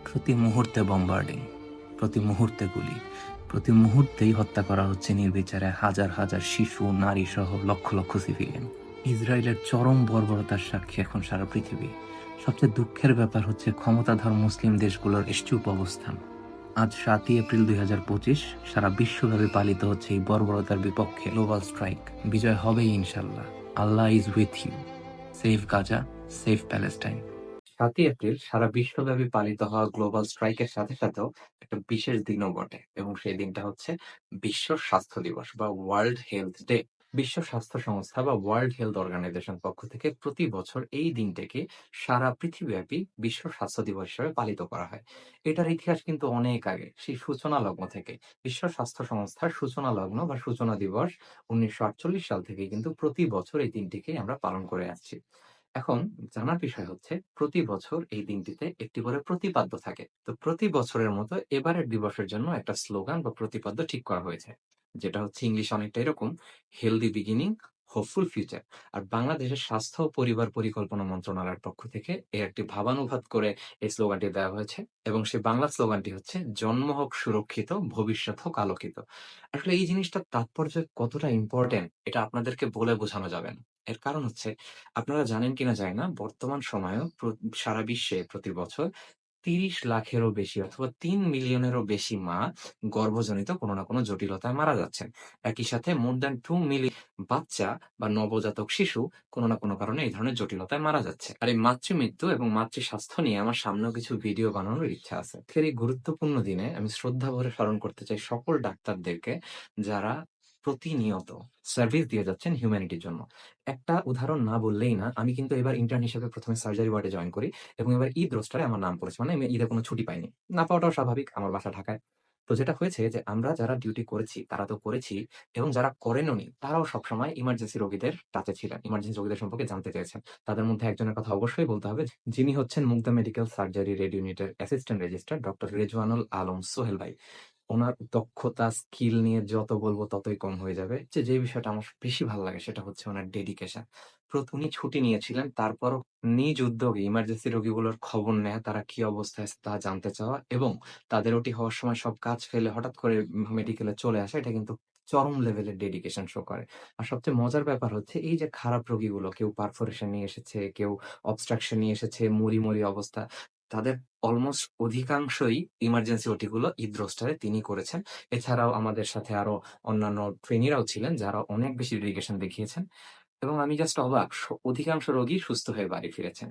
প্রতি মুহূর্তে বম্বার্ডিং, প্রতি মুহূর্তে গুলি, প্রতি মুহূর্তেই হত্যা করা হচ্ছে নির্বিচারে হাজার হাজার শিশু, নারী সহ লক্ষ লক্ষ সিভিলিয়ান। ইসরায়েলের চরম বর্বরতার সাক্ষী এখন সারা পৃথিবী। সবচেয়ে দুঃখের ব্যাপার হচ্ছে ক্ষমতাধর মুসলিম দেশগুলোর চুপ অবস্থান। আজ 7ই এপ্রিল 2025 সারা বিশ্বব্যাপী পালিত হচ্ছে এই বর্বরতার বিপক্ষে গ্লোবাল স্ট্রাইক। বিজয় হবেই ইনশাল্লাহ। Allah is with you. Save Gaza, save Palestine. 7ই এপ্রিল সারা বিশ্বব্যাপী পালিত হওয়া গ্লোবাল স্ট্রাইকের সাথে সাথেও একটা বিশেষ দিনও বটে, এবং সেই দিনটা হচ্ছে বিশ্ব স্বাস্থ্য দিবস বা ওয়ার্ল্ড হেলথ ডে। বিশ্ব স্বাস্থ্য সংস্থা বা ওয়ার্ল্ড হেলথ অর্গানাইজেশন পক্ষ থেকে প্রতি বছর এই দিনটাকে সারা পৃথিবীব্যাপী বিশ্ব স্বাস্থ্য দিবস হিসেবে পালিত করা হয়। এটার ইতিহাস কিন্তু অনেক আগে, সেই সূচনা লগ্ন থেকে। বিশ্ব স্বাস্থ্য সংস্থার সূচনা লগ্ন বা সূচনা দিবস 1948 সাল থেকে কিন্তু প্রতি বছর এই দিনটিকে আমরা পালন করে আসছি। এখন জানার বিষয় হচ্ছে, প্রতি বছর এই দিনটিতে একটি করে প্রতিপাদ্য থাকে। তো প্রতি বছরের মতো এবারের দিবসের জন্য একটা স্লোগান বা প্রতিপাদ্য ঠিক করা হয়েছে, যেটা হচ্ছে ইংলিশ অনেকটা এরকম: হেলদি বিগিনিং, হোপফুল ফিউচার। আর বাংলাদেশের স্বাস্থ্য ও পরিবার পরিকল্পনা মন্ত্রণালয়ের পক্ষ থেকে এর একটি ভাবানুবাদ করে এই স্লোগানটি দেওয়া হয়েছে, এবং সেই বাংলা স্লোগানটি হচ্ছে জন্ম হোক সুরক্ষিত, ভবিষ্যৎ হোক আলোকিত। আসলে এই জিনিসটার তাৎপর্য কতটা ইম্পর্টেন্ট এটা আপনাদেরকে বলে বোঝানো যাবে না। এর কারণ হচ্ছে, আপনারা জানেন কিনা জানি না, বর্তমান সময়েও সারা বিশ্বে প্রতি বছর ৩০ লাখেরও বেশি অথবা ৩ মিলিয়নেরও বেশি মা গর্ভজনিত কোনো না কোনো জটিলতায় মারা যাচ্ছেন। একই সাথে মোর দ্যান 2 মিলিয়ন বাচ্চা বা নবজাতক শিশু কোনো না কোনো কারণে এই ধরনের জটিলতায় মারা যাচ্ছে। আর এই মাতৃমৃত্যু এবং মাতৃস্বাস্থ্য নিয়ে আমার সামনেও কিছু ভিডিও বানানোর ইচ্ছা আছে। আজকের এই গুরুত্বপূর্ণ দিনে আমি শ্রদ্ধা ভরে স্মরণ করতে চাই সকল ডাক্তারদেরকে, যারা প্রতিনিয়ত সার্ভিস দিয়ে যাচ্ছেন হিউম্যানিটির জন্য। একটা উদাহরণ না বললেই না, আমি কিন্তু এবার ইন্টার্ন হিসেবে ১ম এ সার্জারি ওয়ার্ডে জয়েন করি, এবং এবার ঈদ রোস্টারে আমার নাম পড়েছে। মানে আমি ঈদে কোনো ছুটি পাইনি। না পাওয়াটাও স্বাভাবিক, আমার বাসা ঢাকায়। তো যেটা হয়েছে যে, আমরা যারা ডিউটি করেছি তারা তো করেছি, এবং যারা করেনওনি তারাও সবসময় ইমার্জেন্সি রোগীদের টাচে ছিলেন। ইমার্জেন্সি রোগীদের সম্পর্কে জানতে চেয়েছেন। তাদের মধ্যে একজনের কথা অবশ্যই বলতে হবে, যিনি হচ্ছেন মুগদা মেডিকেল সার্জারি রেড ইউনিটের assistant registrar doctor Rezwanul Alam Sohel ভাই। উনার দক্ষতা, স্কিল নিয়ে যত বলব ততই কম হয়ে যাবে। যে বিষয়টা আমার বেশি ভাল লাগে সেটা হচ্ছে উনার ডেডিকেশন। উনি ছুটি নিয়েছিলেন, তারপরও নিজ উদ্যোগে ইমার্জেন্সি রোগীগুলোর খবর নেয়া, তারা কি অবস্থায় আছে তা জানতে চাওয়া, এবং তাদের ওটি হওয়ার সময় সব কাজ ফেলে হঠাৎ করে মেডিকেলে চলে আসা, এটা কিন্তু চরম লেভেলের ডেডিকেশন শো করে। আর সবচেয়ে মজার ব্যাপার হচ্ছে, এই যে খারাপ রোগীগুলো, কেউ পারফোরেশন নিয়ে এসেছে, কেউ অবস্ট্রাকশন নিয়ে এসেছে, মরি অবস্থা, তাদের অলমোস্ট অধিকাংশই ইমার্জেন্সি ওটি গুলো ঈদ রোস্টারে তিনি করেছেন। এছাড়াও আমাদের সাথে আরো অন্যান্য ট্রেনিরাও ছিলেন, যারা অনেক বেশি ডেডিকেশন দেখিয়েছেন, এবং আমি জাস্ট অবাক, অধিকাংশ রোগী সুস্থ হয়ে বাড়ি ফিরেছেন।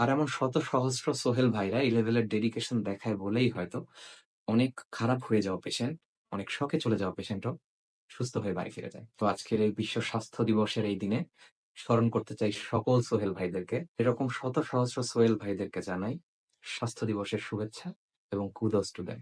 আর এমন শত সহস্র সোহেল ভাইরা এই লেভেলের ডেডিকেশন দেখায় বলেই হয়তো অনেক খারাপ হয়ে যাওয়া পেশেন্ট, অনেক শকে চলে যাওয়া পেশেন্টও সুস্থ হয়ে বাড়ি ফিরে যায়। তো আজকের এই বিশ্ব স্বাস্থ্য দিবসের এই দিনে স্মরণ করতে চাই সকল সোহেল ভাইদেরকে। এরকম শত সহস্র সোহেল ভাইদেরকে জানাই স্বাস্থ্য দিবসের শুভেচ্ছা এবং কুডোস টু দেম।